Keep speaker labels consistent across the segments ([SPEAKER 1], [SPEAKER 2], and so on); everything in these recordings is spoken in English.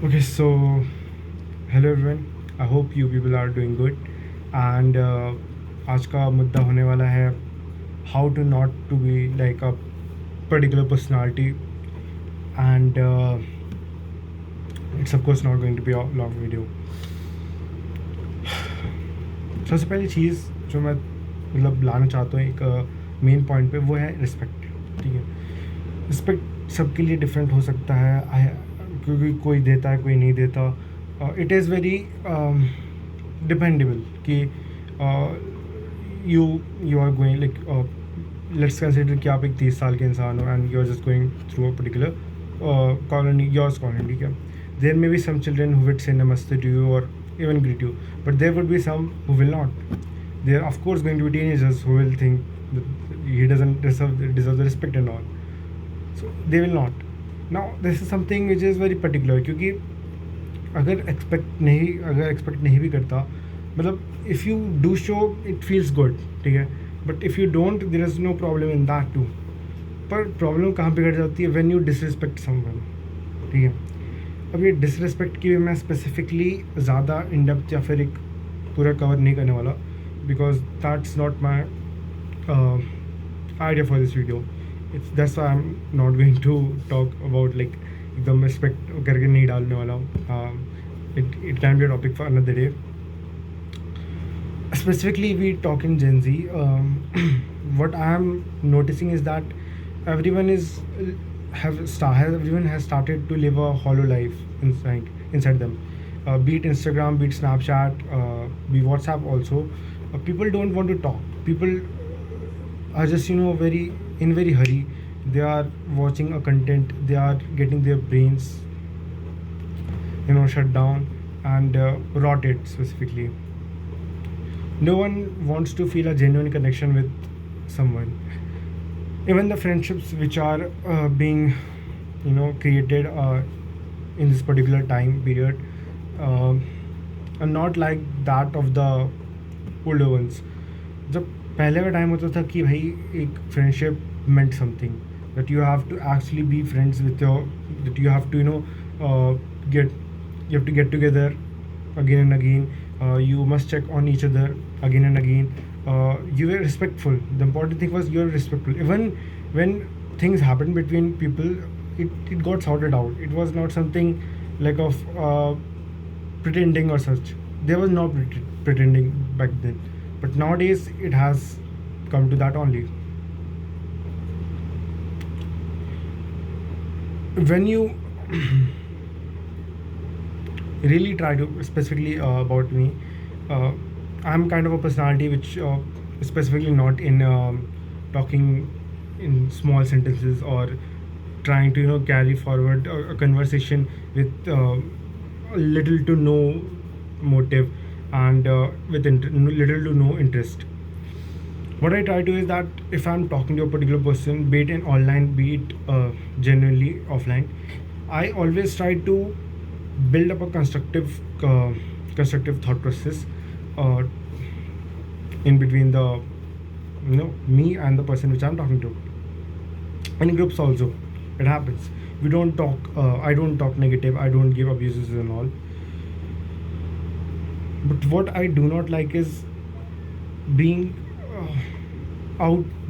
[SPEAKER 1] Okay, so hello everyone. I hope you people are doing good. And आज का मुद्दा होने वाला है how to not to be like a particular personality, and it's of course not going to be a long video. सबसे पहली चीज़ जो मैं मतलब लाना चाहता हूँ एक मेन पॉइंट पे, वो है रिस्पेक्ट. ठीक है, रिस्पेक्ट सबके लिए डिफरेंट हो सकता है, क्योंकि कोई देता है कोई नहीं देता. इट इज़ वेरी डिपेंडेबल कि you you are going like let's consider कि आप एक 30 साल के इंसान हो and you are just going through a particular colony, yours colony. ठीक है, there may be some children who would say namaste to you और even greet you, but there would be some who will not. There are of course going to be teenagers who will think that he doesn't deserve the respect and all, so they will not. Now this is something which is very particular, क्योंकि अगर expect नहीं भी करता, मतलब if you do show it feels good. ठीक है, but if you don't there is no problem in that too. पर problem कहाँ पे घट जाती है? When you disrespect someone. ठीक है, अब ये डिसरिस्पेक्ट की भी मैं स्पेसिफिकली ज़्यादा इन डेप्थ या फिर एक पूरा कवर नहीं करने वाला, because that's not my idea for this video. It's that's I am not going to talk about like एकदम रिस्पेक्ट करके नहीं डालने वाला. It can be a topic for another day. Specifically we talk in Gen Z. What I am noticing is that everyone is everyone has started to live a hollow life inside them. Be it Instagram, be it Snapchat, be WhatsApp also. People don't want to talk. People are just very hurry. They are watching a content. They are getting their brains shut down and rotted specifically. No one wants to feel a genuine connection with someone. Even the friendships which are being created in this particular time period are not like that of the older ones. जब पहले का time होता था कि भाई एक friendship meant something, that you have to actually be friends with your, that you have to get you have to get together again and again. You must check on each other again and again. You were respectful. The important thing was you were respectful. Even when things happened between people, it got sorted out. It was not something like of pretending or such. There was no pretending back then. But nowadays it has come to that only. When you really try to specifically about me, I'm kind of a personality which specifically not in talking in small sentences or trying to carry forward a conversation with little to no motive and with little to no interest. What I try to is that if I'm talking to a particular person, be it in online, be it genuinely offline, I always try to build up a constructive thought process uh, in between the me and the person which I'm talking to. In groups also, it happens. We don't talk. I don't talk negative. I don't give abuses and all. But what I do not like is being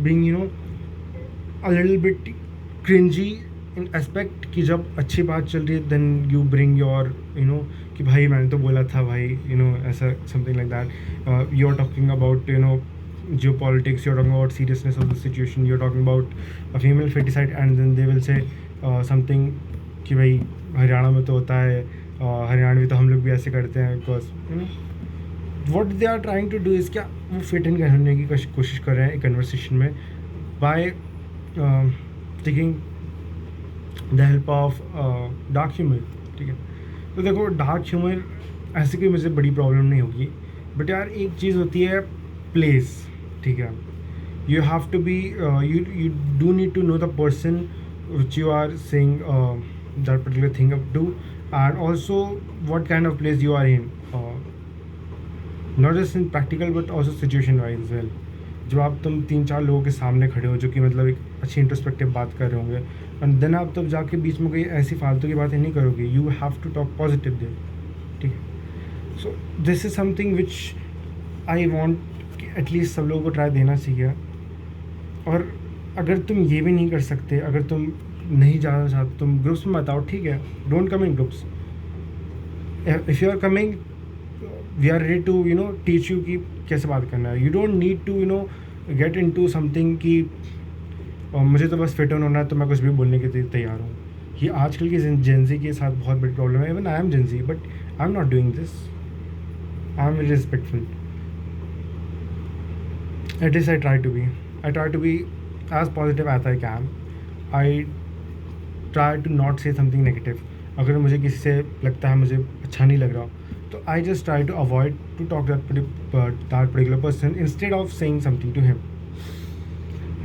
[SPEAKER 1] being a little bit cringy in aspect कि जब अच्छी बात चल रही है then you bring your कि भाई मैंने तो बोला था भाई ऐसा something like that. You're talking about geopolitics, you're talking about seriousness of the situation, you're talking about a female feticide, and then they will say something कि भाई हरियाणा में तो होता है, हरियाणवी तो हम लोग भी ऐसे करते हैं, because what they are trying to do is क्या वो फिट इन करने की कोशिश कर रहे हैं एक कन्वर्सेशन में by taking the help of dark humour. ठीक है, तो देखो डार्क ह्यूमर ऐसे कोई मुझे बड़ी प्रॉब्लम नहीं होगी, बट यार एक चीज़ होती है प्लेस. ठीक है, you have to be you do need to know the person which you are saying that particular thing up to, and also what kind of place you are in, not just in practical but also situation wise as well. जब आप तुम 3-4 लोगों के सामने खड़े हो जो कि मतलब एक अच्छी इंट्रोस्पेक्टिव बात कर रहे होंगे, एंड देन आप तब जाके बीच में कोई ऐसी फालतू की बातें नहीं करोगे. You have to talk positive there. ठीक है. So this is something which I want at least सब लोगों को ट्राई देना चाहिए. और अगर तुम ये भी नहीं कर सकते, अगर तुम नहीं जाना चाहते, तुम ग्रुप्स में मत आओ. ठीक है, don't come in groups. If you are coming, we are ready to teach you कि कैसे बात करना है. You don't need to get into something कि मुझे तो बस फिट ऑन होना है तो मैं कुछ भी बोलने के लिए तैयार हूँ. ये आजकल की जेंजी के साथ बहुत बड़ी प्रॉब्लम है. Even I am Gen Z but I am not doing this. I am very respectful. At least I try to be. I try to be as positive as I can. I try to not say something negative. अगर मुझे किसी से लगता है मुझे अच्छा नहीं लग रहा, तो I just try to avoid to talk that particular person instead of saying something to him.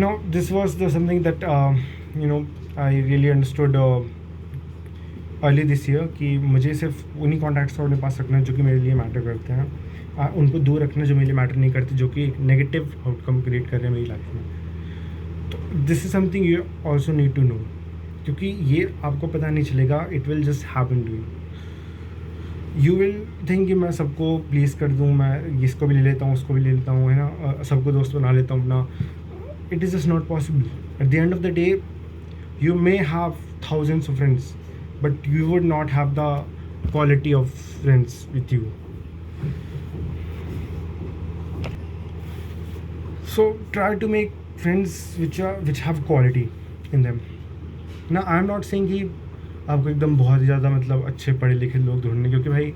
[SPEAKER 1] Now this was something that I really understood early this year कि मुझे सिर्फ उन्हीं कॉन्टैक्ट्स को अपने पास रखना है जो कि मेरे लिए मैटर करते हैं. उनको दूर रखना जो मेरे लिए मैटर नहीं करते, जो कि एक नेगेटिव आउटकम क्रिएट कर रहे हैं मेरी लाइफ में. तो this is something you also need to know, क्योंकि ये आपको पता नहीं चलेगा. It will just happen to you. You will think कि मैं सबको प्लीज़ कर दूँ, मैं इसको भी ले लेता हूँ, उसको भी ले लेता हूँ, है ना, सबको दोस्त बना लेता हूँ अपना. It is just not possible. At the end of the day you may have thousands of friends but you would not have the quality of friends with you. So try to make friends which have quality in them. Now I am not saying कि आपको एकदम बहुत ही ज़्यादा मतलब अच्छे पढ़े लिखे लोग ढूंढने, क्योंकि भाई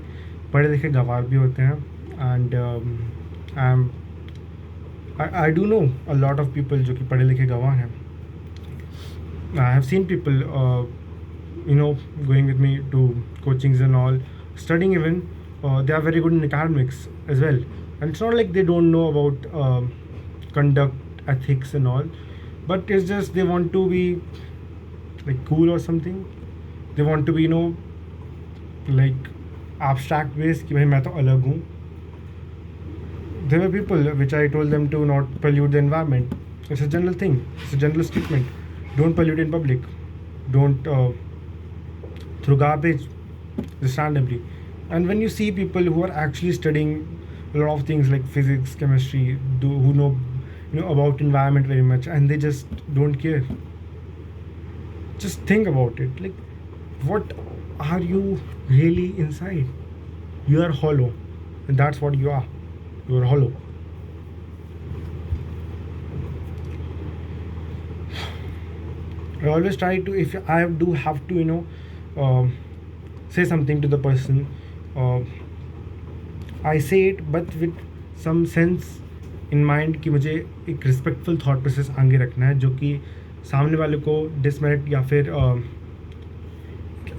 [SPEAKER 1] पढ़े लिखे गवार भी होते हैं. And I do know a lot of people जो कि पढ़े लिखे गवार हैं. I have seen people going with me to coachings and all, studying even. They are very good in academics as well, and it's not like they don't know about conduct, ethics and all, but it's just they want to be like cool or something. They want to be like abstract ways कि भाई मैं तो अलग हूँ. There were people which I told them to not pollute the environment. It's a general thing. It's a general statement. Don't pollute in public. Don't throw garbage just randomly. And when you see people who are actually studying a lot of things like physics, chemistry, who know about environment very much, and they just don't care. Just think about it. Like, what are you really inside? You are hollow, and that's what you are. You are hollow. I always try to, if I do have to, say something to the person, I say it, but with some sense in mind कि मुझे एक respectful thought process आगे रखना है, जो कि सामने वाले को डिसमेरिट या फिर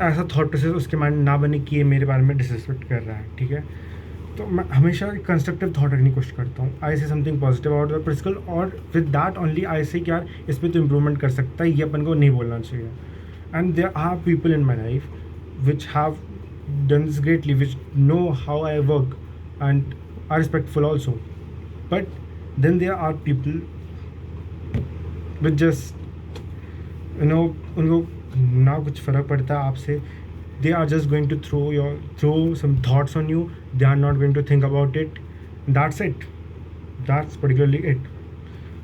[SPEAKER 1] ऐसा थॉट प्रोसेस उसके माइंड ना बने कि ये मेरे बारे में डिसरिस्पेक्ट कर रहा है. ठीक है, तो मैं हमेशा एक कंस्ट्रक्टिव थॉट रखने की कोशिश करता हूँ. I say something positive about the principal, और with that only I say कि यार इस पर तो इम्प्रूवमेंट कर सकता है, ये अपन को नहीं बोलना चाहिए. And there are people in my life which have done this greatly, which know how I work and are respectful also. But then there are people which just उनको ना कुछ फ़र्क पड़ता है आपसे. They are just going to throw some thoughts on you. They are not going to think about it. That's it. That's particularly it.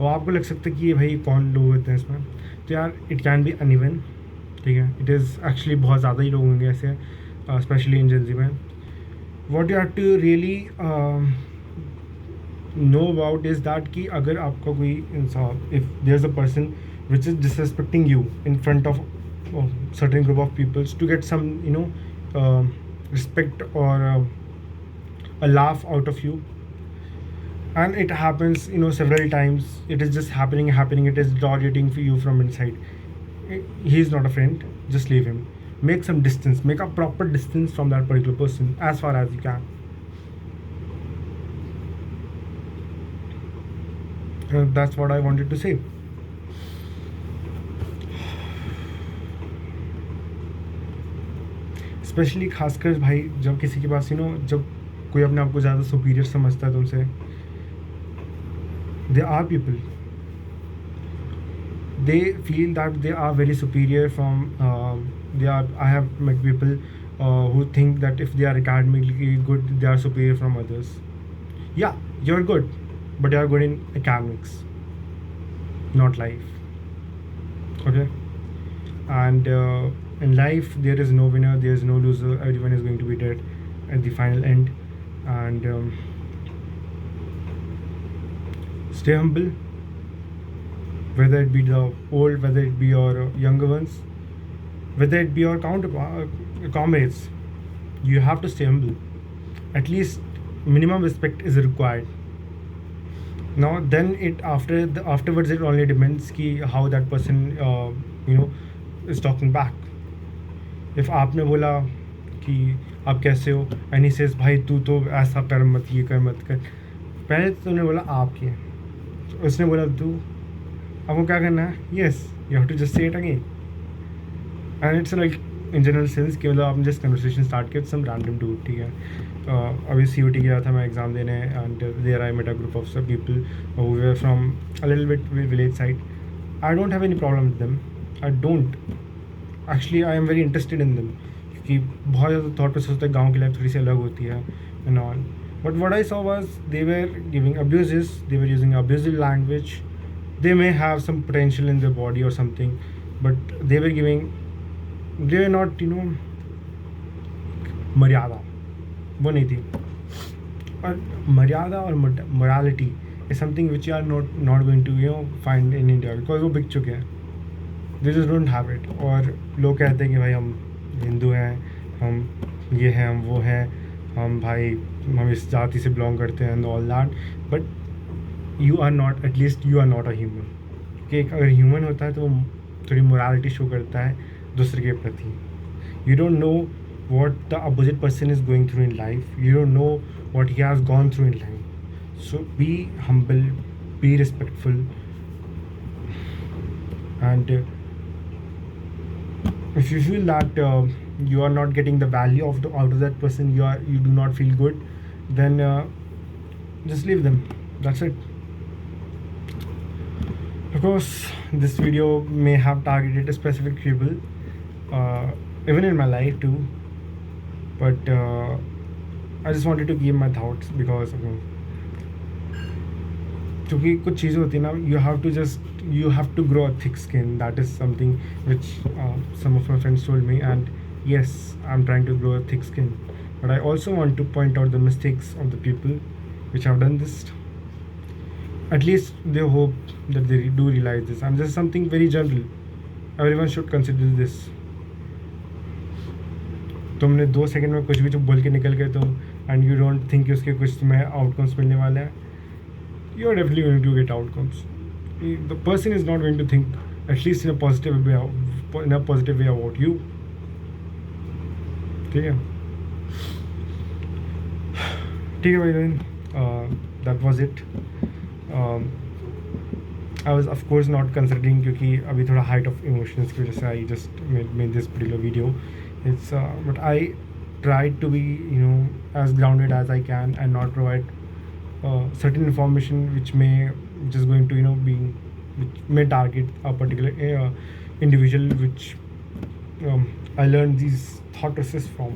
[SPEAKER 1] और आपको लग सकता है कि ये भाई कौन लोग होते हैं इसमें, तो यार इट कैन बी अनइवन. ठीक है, इट इज़ एक्चुअली बहुत ज़्यादा ही लोग होंगे ऐसे, especially in Gen Z में. What you have to really know about is that कि अगर आपका कोई इंसान, if there's a person which is disrespecting you in front of certain group of people to get some respect or a laugh out of you, and it happens several times, it is just happening, it is deteriorating for you from inside. He is not a friend. Just leave him. Make some distance, make a proper distance from that particular person as far as you can. That's what I wanted to say. Specially खासकर भाई जब किसी के पास जब कोई अपने आप को ज़्यादा सुपीरियर समझता है तुमसे, there are people they feel that they are very superior from they are. I have met people who think that if they are academically good, they are superior from others. Yeah, you're good, but you are good in academics, not life. Okay. And in life there is no winner, there is no loser, everyone is going to be dead at the final end. And stay humble, whether it be the old, whether it be your younger ones, whether it be your comrades. You have to stay humble. At least minimum respect is required. Now then it afterwards it only depends ki how that person you know is talking back. If आपने बोला कि आप कैसे हो and he says भाई तू तो ऐसा कर मत, ये कर मत कर, पहले तो तूने बोला आप किए, तो उसने बोला तू, अब वो क्या करना है? Yes, you have to just say it again. And it's like in general sense कि मतलब आपने जस्ट कन्वर्सेशन स्टार्ट किया सम रैंडम डूड. ठीक है. अभी सी गया था मैं एग्ज़ाम देने and there I met a group of सब people who were from a little bit village side. I don't have any problem with them. I don't actually, I am very interested in them, क्योंकि बहुत ज़्यादा thought process होता है, गाँव की life थोड़ी सी अलग होती है and all. But what I saw was they were giving abuses, they were using abusive language. They may have some potential in their body और something, but they were giving, they were not मर्यादा वो नहीं थी. और मर्यादा और morality is something which you are not going to find in India, because वो बिक चुके हैं. They just don't have it. और लोग कहते हैं कि भाई हम हिंदू हैं, हम ये हैं, हम वो हैं, हम इस जाति से बिलोंग करते हैं and all that. But you are not, at least you are not a human. कि अगर ह्यूमन होता है तो वो थोड़ी मोरालिटी शो करता है दूसरे के प्रति. You don't know what the opposite person is going through in life. You don't know what he has gone through in life. So be humble, be respectful, and if you feel that you are not getting the value of out of that person, you do not feel good, then just leave them. That's it. Because this video may have targeted a specific people, even in my life too. But I just wanted to give my thoughts because क्योंकि कुछ चीज़ें होती है ना, you have to grow a thick skin. That is something which some of my friends told me, and yes, I'm trying to grow a thick skin. But I also want to point out the mistakes of the people which have done this. At least they hope that they do realize this. And this is something very general. Everyone should consider this. तुमने 2 second में कुछ भी जो बोल के निकल गए तुम, एंड यू डोंट थिंक कि उसके कुछ तुम्हें आउटकम्स मिलने वाले हैं, you are definitely going to get outcomes. The person is not going to think at least in a positive way about you. ठीक है. ठीक है भाई. Then that was it. I was of course not considering, क्योंकि अभी थोड़ा height of emotions की वजह से I just made this particular video. It's but I tried to be as grounded as I can and not provide certain information which is going to which may target a particular individual which I learned these thought process from.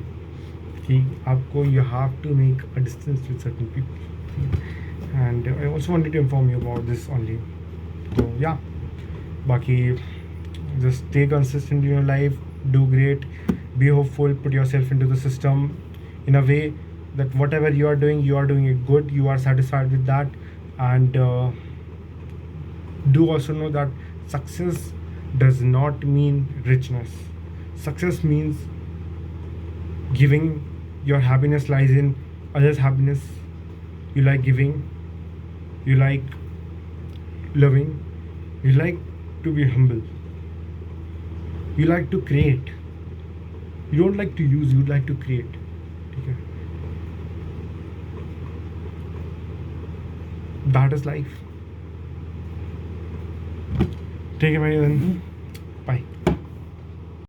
[SPEAKER 1] कि आपको you have to make a distance with certain people, and I also wanted to inform you about this only. So yeah, बाकी just stay consistent in your life, do great, be hopeful, put yourself into the system in a way that whatever you are doing it good, you are satisfied with that. And do also know that success does not mean richness. Success means giving. Your happiness lies in others' happiness. You like giving, you like loving, you like to be humble, you like to create. You don't like to use, you like to create. Okay. That is life. Take it, my then. Bye.